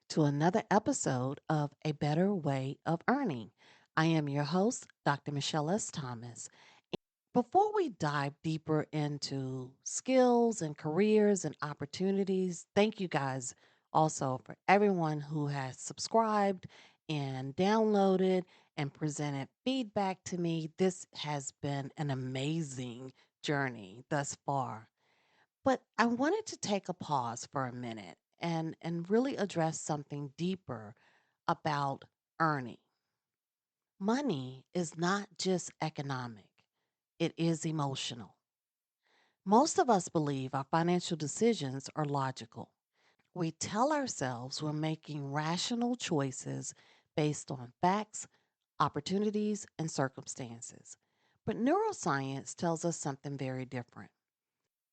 to another episode of A Better Way of Earning. I am your host, Dr. Michelle S. Thomas. Before we dive deeper into skills and careers and opportunities, thank you guys also for everyone who has subscribed and downloaded and presented feedback to me. This has been an amazing journey thus far. But I wanted to take a pause for a minute and really address something deeper about earning. Money is not just economic, it is emotional. Most of us believe our financial decisions are logical. We tell ourselves we're making rational choices based on facts, opportunities, and circumstances. But neuroscience tells us something very different.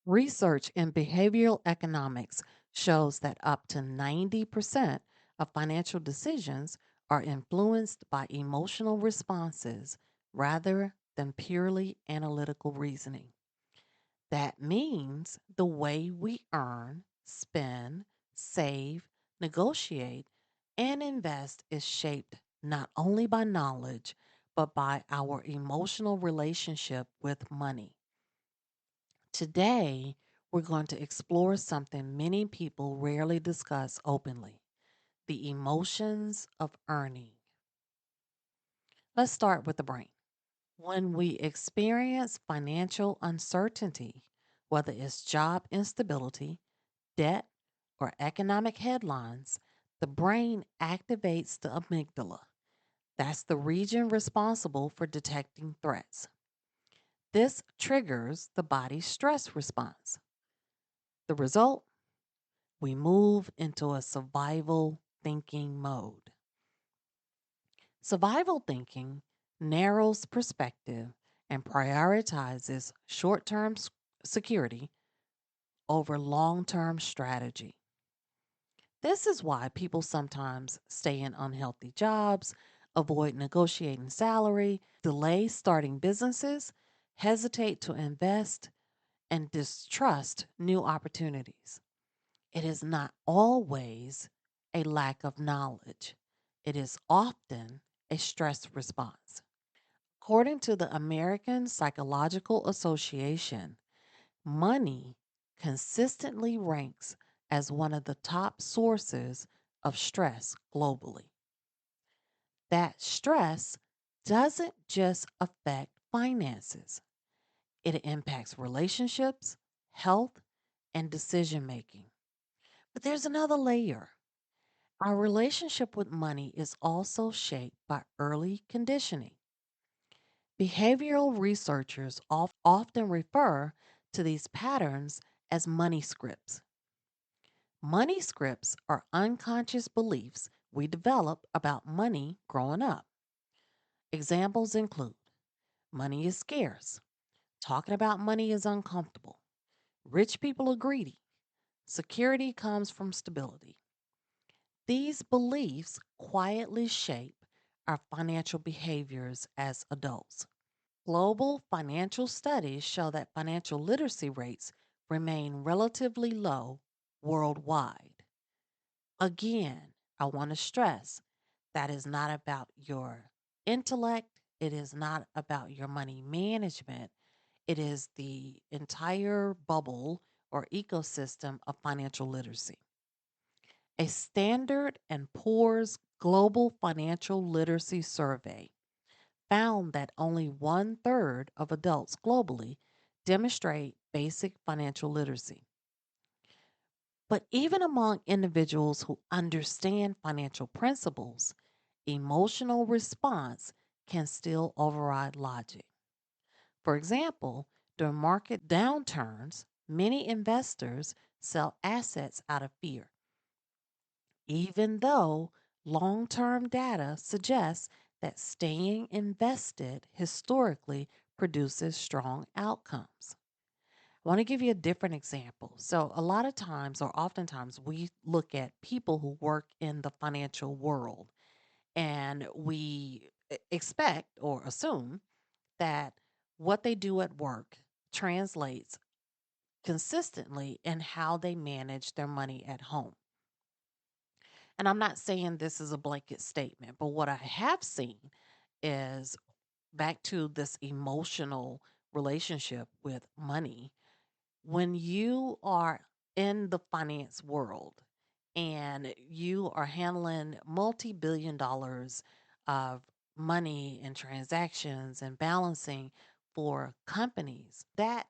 Research in behavioral economics shows that up to 90% of financial decisions are influenced by emotional responses rather than purely analytical reasoning. That means the way we earn, spend, save, negotiate, and invest is shaped not only by knowledge, but by our emotional relationship with money. Today, we're going to explore something many people rarely discuss openly: the emotions of earning. Let's start with the brain. When we experience financial uncertainty, whether it's job instability, debt, or economic headlines, the brain activates the amygdala. That's the region responsible for detecting threats. This triggers the body's stress response. The result: we move into a survival thinking mode. Survival thinking narrows perspective and prioritizes short term security over long term strategy. This is why people sometimes stay in unhealthy jobs, avoid negotiating salary, delay starting businesses, hesitate to invest, and distrust new opportunities. It is not always a lack of knowledge, it is often a stress response. According to the American Psychological Association, money consistently ranks as one of the top sources of stress globally. That stress doesn't just affect finances, it impacts relationships, health, and decision making. But there's another layer. Our relationship with money is also shaped by early conditioning. Behavioral researchers often refer to these patterns as money scripts. Money scripts are unconscious beliefs we develop about money growing up. Examples include: money is scarce, talking about money is uncomfortable, rich people are greedy, security comes from stability. These beliefs quietly shape our financial behaviors as adults. Global financial studies show that financial literacy rates remain relatively low worldwide. Again, I want to stress that is not about your intellect, it is not about your money management, it is the entire bubble or ecosystem of financial literacy. A Standard and Poor's Global Financial Literacy Survey found that only one third of adults globally demonstrate basic financial literacy. But even among individuals who understand financial principles, emotional response can still override logic. For example, during market downturns, many investors sell assets out of fear, even though long term data suggests that staying invested historically produces strong outcomes. I want to give you a different example. So, a lot of times, or oftentimes, we look at people who work in the financial world and we expect or assume that what they do at work translates consistently in how they manage their money at home. And I'm not saying this is a blanket statement, but what I have seen is back to this emotional relationship with money. When you are in the finance world and you are handling multi-billion dollars of money and transactions and balancing for companies, that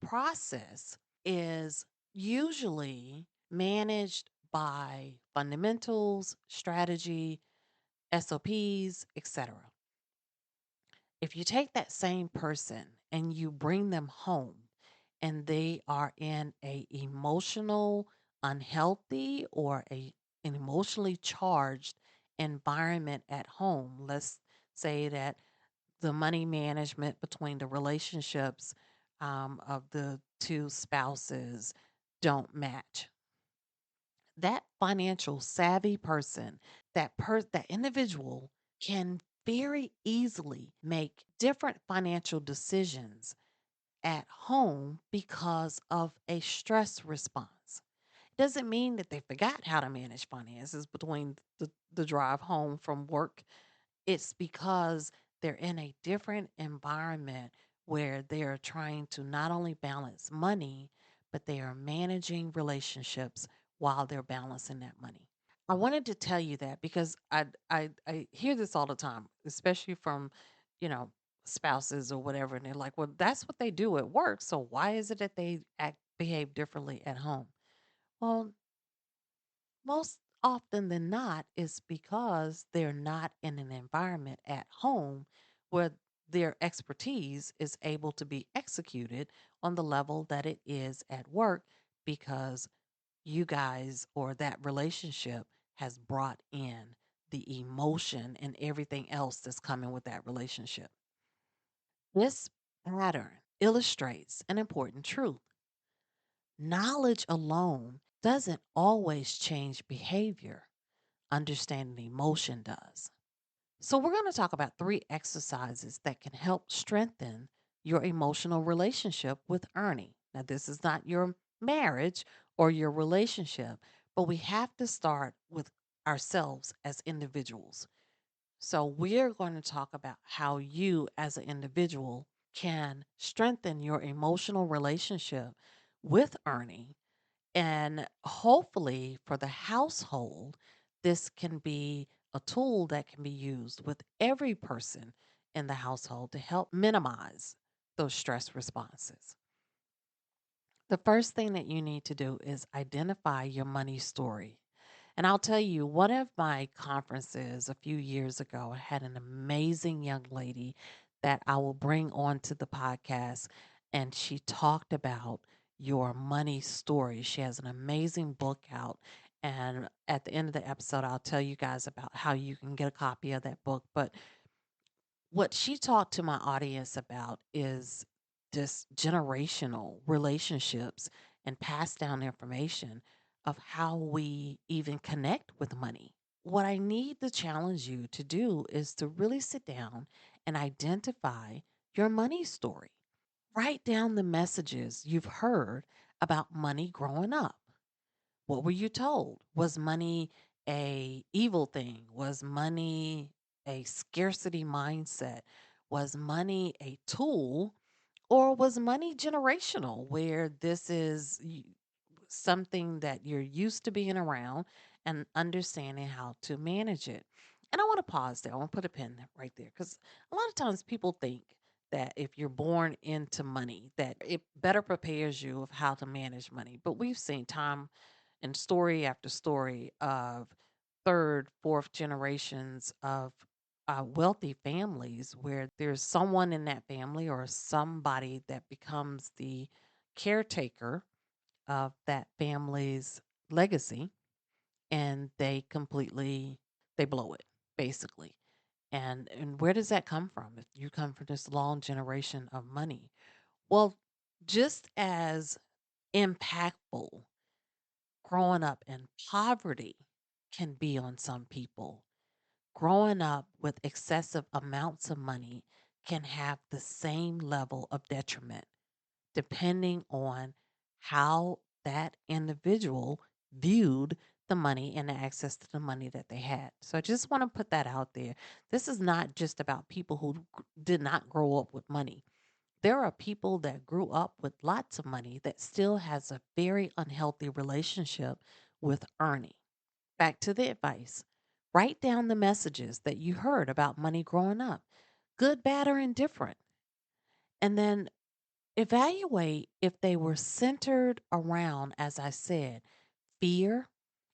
process is usually managed by fundamentals, strategy, SOPs, etc. If you take that same person and you bring them home and they are in a emotional unhealthy or an emotionally charged environment at home, let's say that the money management between the relationships of the two spouses don't match, that financial savvy person, that individual can very easily make different financial decisions at home because of a stress response. Doesn't mean that they forgot how to manage finances between the drive home from work. It's because they're in a different environment where they are trying to not only balance money, but they are managing relationships while they're balancing that money. I wanted to tell you that because I hear this all the time, especially from, you know, spouses or whatever, and they're like, "Well, that's what they do at work, so why is it that they behave differently at home?" Well, most often than not, it's because they're not in an environment at home where their expertise is able to be executed on the level that it is at work because you guys or that relationship has brought in the emotion and everything else that's coming with that relationship. This pattern illustrates an important truth. Knowledge alone doesn't always change behavior, understanding emotion does. So, we're going to talk about three exercises that can help strengthen your emotional relationship with earning. Now, this is not your marriage or your relationship, but we have to start with ourselves as individuals. So, we're going to talk about how you, as an individual, can strengthen your emotional relationship with earning, and hopefully, for the household, this can be a tool that can be used with every person in the household to help minimize those stress responses. The first thing that you need to do is identify your money story. And I'll tell you, one of my conferences a few years ago, I had an amazing young lady that I will bring onto the podcast, and she talked about your money story. She has an amazing book out. And at the end of the episode, I'll tell you guys about how you can get a copy of that book. But what she talked to my audience about is just generational relationships and pass down information of how we even connect with money. What I need to challenge you to do is to really sit down and identify your money story. Write down the messages you've heard about money growing up. What were you told? Was money a evil thing? Was money a scarcity mindset? Was money a tool, or was money generational where this is something that you're used to being around and understanding how to manage it? And I want to pause there. I want to put a pin right there because a lot of times people think that if you're born into money, that it better prepares you of how to manage money. But we've seen time and story after story of third, fourth generations of wealthy families where there's someone in that family or somebody that becomes the caretaker of that family's legacy, and they blow it basically. And where does that come from? If you come from this long generation of money, well, just as impactful growing up in poverty can be on some people. Growing up with excessive amounts of money can have the same level of detriment depending on how that individual viewed the money and the access to the money that they had. So I just want to put that out there. This is not just about people who did not grow up with money. There are people that grew up with lots of money that still has a very unhealthy relationship with earning. Back to the advice. Write down the messages that you heard about money growing up, good, bad, or indifferent. And then evaluate if they were centered around, as I said, fear,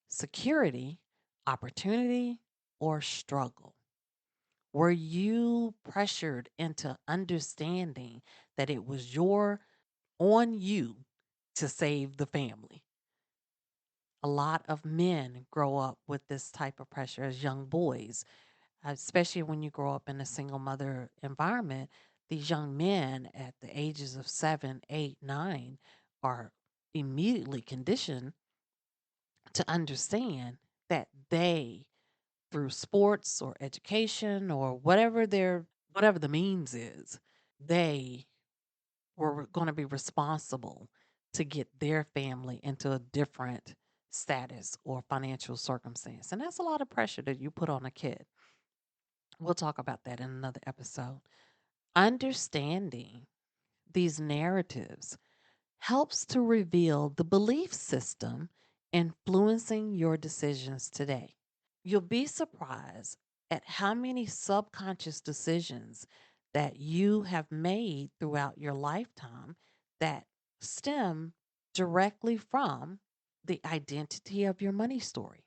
security, opportunity, or struggle. Were you pressured into understanding that it was on you to save the family? A lot of men grow up with this type of pressure as young boys, especially when you grow up in a single mother environment. These young men at the ages of 7, 8, 9 are immediately conditioned to understand that they, through sports or education or whatever the means is, they were going to be responsible to get their family into a different status or financial circumstance. And that's a lot of pressure that you put on a kid. We'll talk about that in another episode. Understanding these narratives helps to reveal the belief system influencing your decisions today. You'll be surprised at how many subconscious decisions that you have made throughout your lifetime that stem directly from the identity of your money story.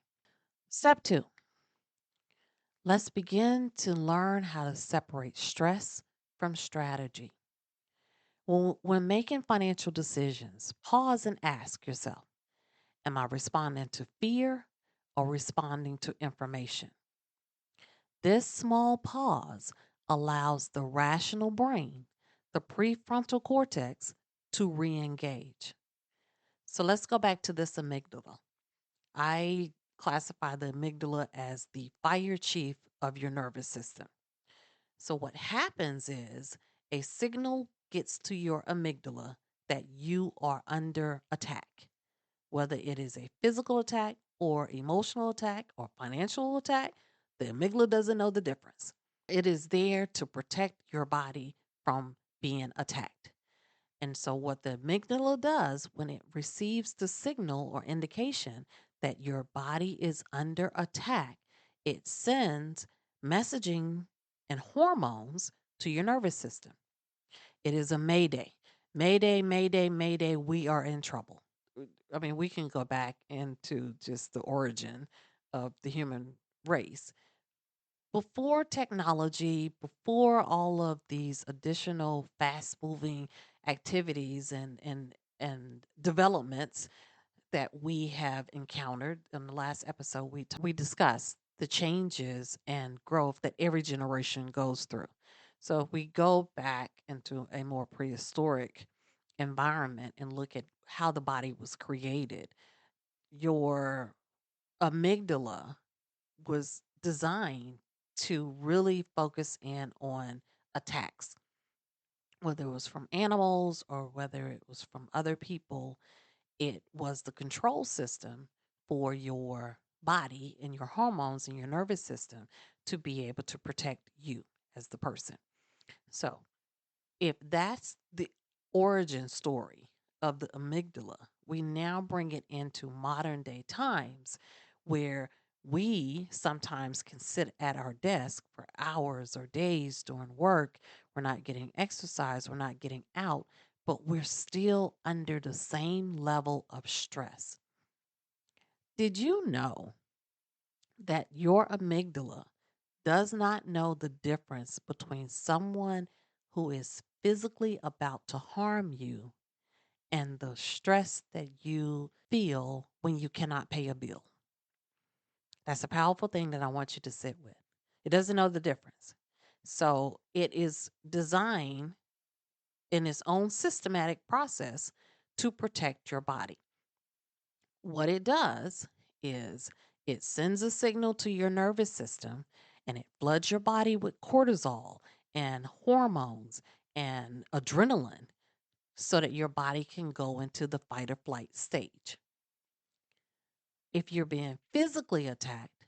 Step two, let's begin to learn how to separate stress from strategy. When making financial decisions, pause and ask yourself, am I responding to fear or responding to information? This small pause allows the rational brain, the prefrontal cortex, to re engage. So let's go back to this amygdala. I classify the amygdala as the fire chief of your nervous system. So, what happens is a signal gets to your amygdala that you are under attack, whether it is a physical attack or emotional attack or financial attack. The amygdala doesn't know the difference. It is there to protect your body from being attacked. And so, what the amygdala does when it receives the signal or indication that your body is under attack, it sends messaging and hormones to your nervous system. It is a mayday. Mayday, mayday, mayday, we are in trouble. I mean, we can go back into just the origin of the human race. Before technology, before all of these additional fast moving activities and developments that we have encountered in the last episode, we discussed the changes and growth that every generation goes through. So if we go back into a more prehistoric environment and look at how the body was created, your amygdala was designed to really focus in on attacks, whether it was from animals or whether it was from other people. It was the control system for your body and your hormones and your nervous system to be able to protect you as the person. So, if that's the origin story of the amygdala, we now bring it into modern day times where we sometimes can sit at our desk for hours or days doing work. We're not getting exercise, we're not getting out, but we're still under the same level of stress. Did you know that your amygdala does not know the difference between someone who is physically about to harm you and the stress that you feel when you cannot pay a bill? That's a powerful thing that I want you to sit with. It doesn't know the difference. So it is designed in its own systematic process to protect your body. What it does is it sends a signal to your nervous system and it floods your body with cortisol and hormones and adrenaline so that your body can go into the fight or flight stage. If you're being physically attacked,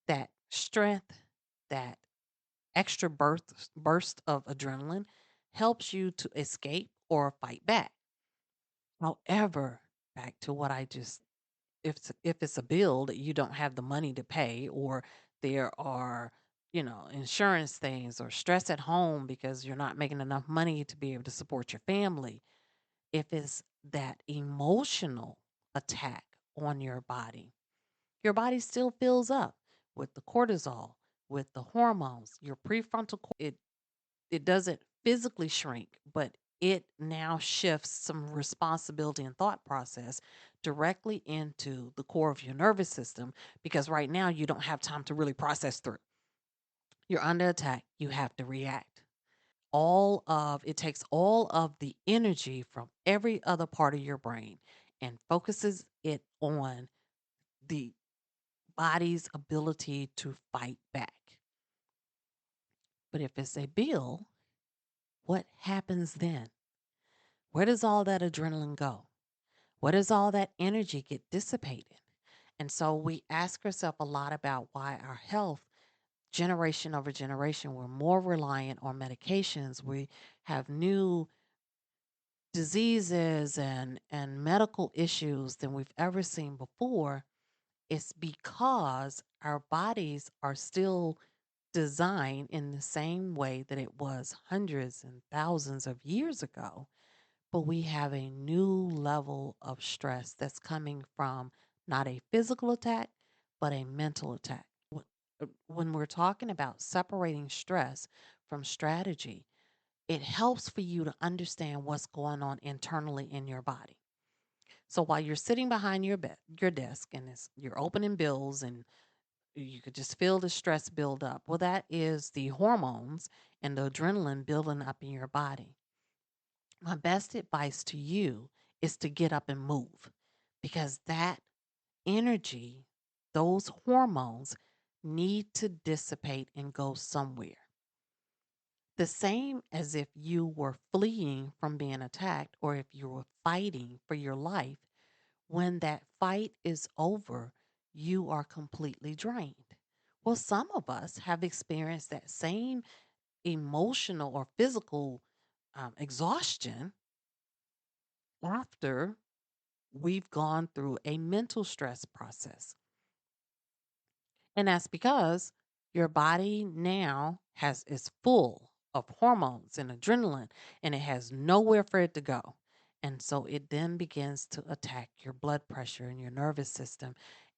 that strength, that extra burst of adrenaline helps you to escape or fight back. However, back to what I just if it's a bill that you don't have the money to pay, or there are insurance things or stress at home because you're not making enough money to be able to support your family, if it's that emotional attack on your body still fills up with the cortisol, with the hormones. Your prefrontal it doesn't physically shrink, but it now shifts some responsibility and thought process directly into the core of your nervous system, because right now you don't have time to really process through. You're under attack, you have to react. It takes all of the energy from every other part of your brain and focuses it on the body's ability to fight back. But if it's a bill, what happens then? Where does all that adrenaline go? Where does all that energy get dissipated? And so we ask ourselves a lot about why our health, generation over generation, we're more reliant on medications. We have new diseases and medical issues than we've ever seen before. It's because our bodies are still designed in the same way that it was hundreds and thousands of years ago, but we have a new level of stress that's coming from not a physical attack, but a mental attack. When we're talking about separating stress from strategy, it helps for you to understand what's going on internally in your body. So while you're sitting behind your desk, and you're opening bills, and you could just feel the stress build up. Well, that is the hormones and the adrenaline building up in your body. My best advice to you is to get up and move, because that energy, those hormones need to dissipate and go somewhere. The same as if you were fleeing from being attacked, or if you were fighting for your life. When that fight is over, you are completely drained. Well, some of us have experienced that same emotional or physical exhaustion after we've gone through a mental stress process. And that's because your body now is full of hormones and adrenaline, and it has nowhere for it to go. And so it then begins to attack your blood pressure and your nervous system,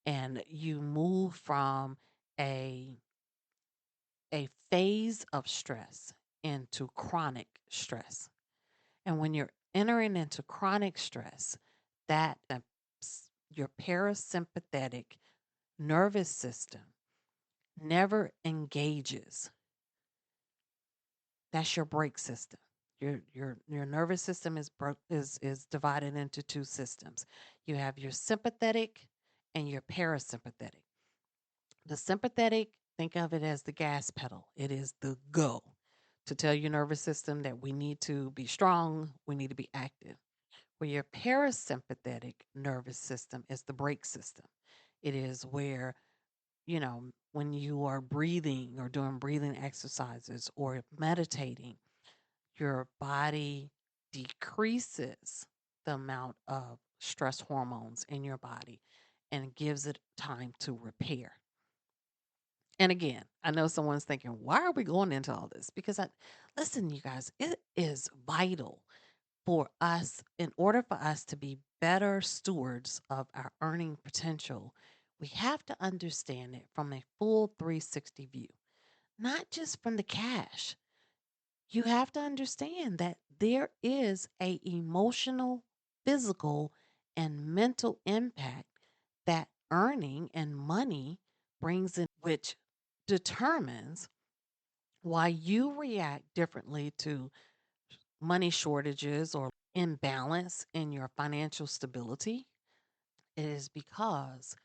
and you move from a a phase of stress into chronic stress. And when you're entering into chronic stress, your parasympathetic nervous system never engages. That's your brake system. Your nervous system is divided into two systems. You have your sympathetic and your parasympathetic. The sympathetic, think of it as the gas pedal. It is the go to tell your nervous system that we need to be strong, we need to be active. Where your parasympathetic nervous system is the brake system. It is where, when you are breathing or doing breathing exercises or meditating, your body decreases the amount of stress hormones in your body and gives it time to repair. And again, I know someone's thinking, why are we going into all this? Because listen, you guys, it is vital for us, in order for us to be better stewards of our earning potential. We have to understand it from a full 360 view, not just from the cash. You have to understand that there is a emotional, physical, and mental impact that earning and money brings in, which determines why you react differently to money shortages or imbalance in your financial stability. It is because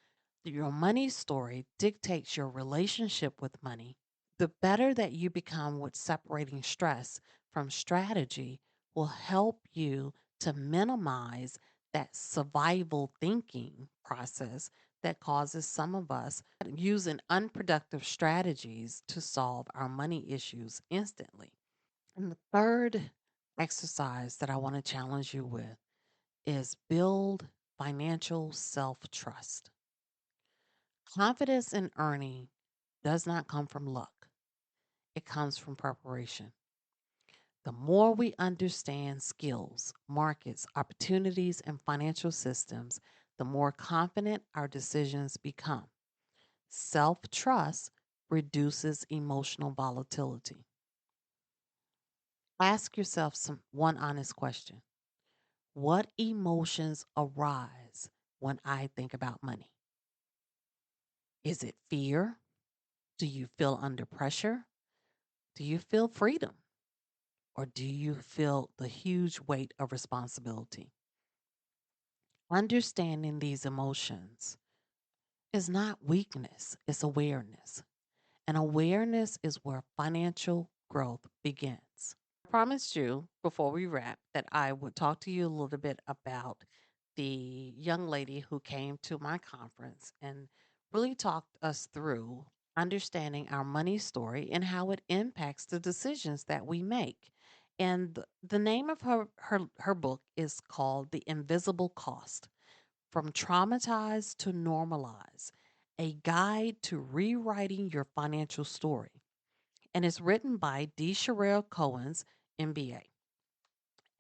your money story dictates your relationship with money. The better that you become with separating stress from strategy will help you to minimize that survival thinking process that causes some of us using unproductive strategies to solve our money issues instantly. And the third exercise that I want to challenge you with is build financial self trust. Confidence in earning does not come from luck, it comes from preparation. The more we understand skills, markets, opportunities, and financial systems, the more confident our decisions become. Self trust reduces emotional volatility. Ask yourself one honest question. What emotions arise when I think about money? Is it fear? Do you feel under pressure? Do you feel freedom? Or do you feel the huge weight of responsibility? Understanding these emotions is not weakness, it's awareness. And awareness is where financial growth begins. I promised you before we wrap that I would talk to you a little bit about the young lady who came to my conference and really talked us through understanding our money story and how it impacts the decisions that we make. And the name of her book is called The Invisible Cost: From Traumatized to Normalize, a guide to rewriting your financial story. And it's written by D. Sherelle Cohen's MBA.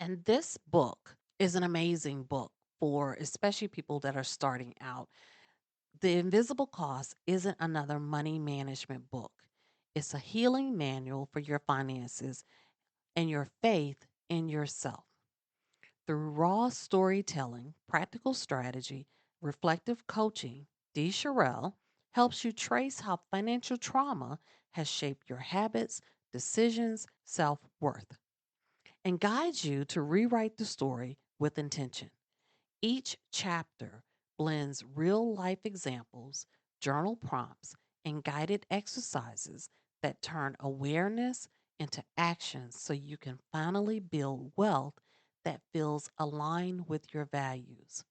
And this book is an amazing book for especially people that are starting out. The Invisible Cost isn't another money management book. It's a healing manual for your finances and your faith in yourself. Through raw storytelling, practical strategy, reflective coaching, Dee Sherelle helps you trace how financial trauma has shaped your habits, decisions, self worth, and guides you to rewrite the story with intention. Each chapter blends real life examples, journal prompts, and guided exercises that turn awareness into action so you can finally build wealth that feels aligned with your values.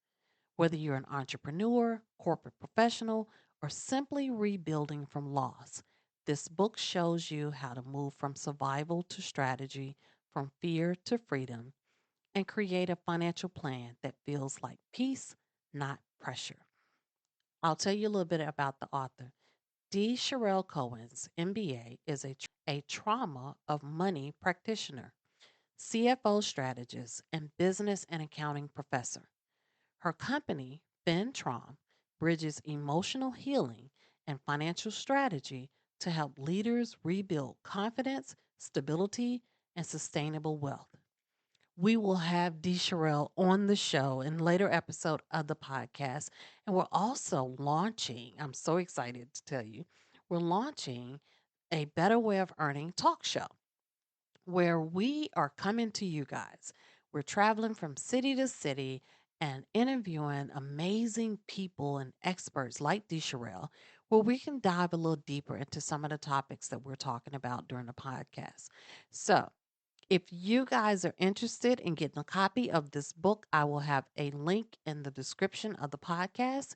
Whether you're an entrepreneur, corporate professional, or simply rebuilding from loss, this book shows you how to move from survival to strategy, from fear to freedom, and create a financial plan that feels like peace, not pressure. I'll tell you a little bit about the author. D. Sherelle Cohen's MBA is a trauma of money practitioner, CFO strategist, and business and accounting professor. Her company, FinTrom, bridges emotional healing and financial strategy to help leaders rebuild confidence, stability, and sustainable wealth. We will have Dee Sherelle on the show in later episode of the podcast. And we're also launching, I'm so excited to tell you, we're launching a Better Way of Earning talk show where we are coming to you guys. We're traveling from city to city and interviewing amazing people and experts like Dee Sherelle, where we can dive a little deeper into some of the topics that we're talking about during the podcast. So, if you guys are interested in getting a copy of this book, I will have a link in the description of the podcast.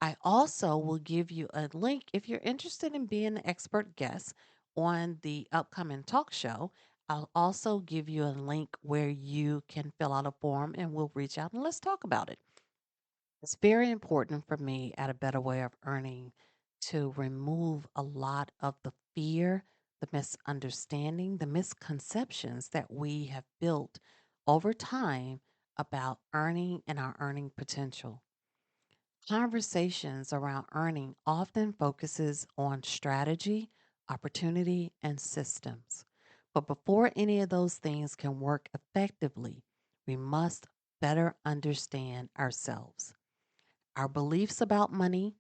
I also will give you a link if you're interested in being an expert guest on the upcoming talk show. I'll also give you a link where you can fill out a form and we'll reach out and let's talk about it. It's very important for me at a better way of earning to remove a lot of the fear, the misunderstanding, the misconceptions that we have built over time about earning and our earning potential. Conversations around earning often focuses on strategy, opportunity, and systems. But before any of those things can work effectively, we must better understand ourselves, our beliefs about money,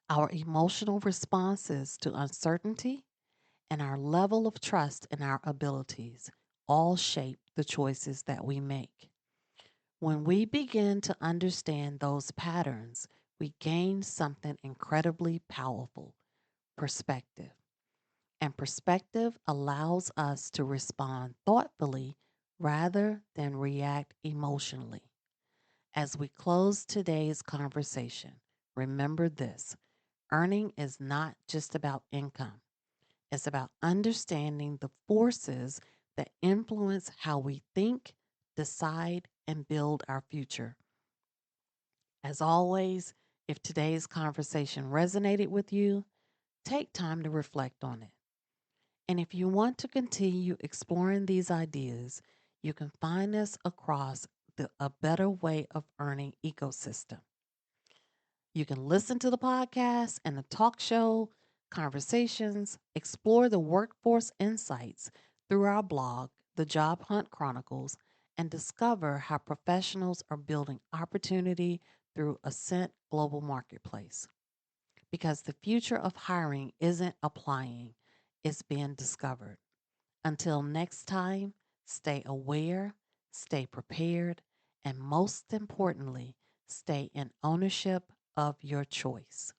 our emotional responses to uncertainty, and our level of trust in our abilities all shape the choices that we make. When we begin to understand those patterns, we gain something incredibly powerful: perspective. And perspective allows us to respond thoughtfully rather than react emotionally. As we close today's conversation, remember this: earning is not just about income, it's about understanding the forces that influence how we think, decide, and build our future. As always, if today's conversation resonated with you, take time to reflect on it. And if you want to continue exploring these ideas, you can find us across the A Better Way of Earning ecosystem. You can listen to the podcast and the talk show conversations, explore the workforce insights through our blog, The Job Hunt Chronicles, and discover how professionals are building opportunity through Ascent Global Marketplace. Because the future of hiring isn't applying, it's being discovered. Until next time, stay aware, stay prepared, and most importantly, stay in ownership of your choice.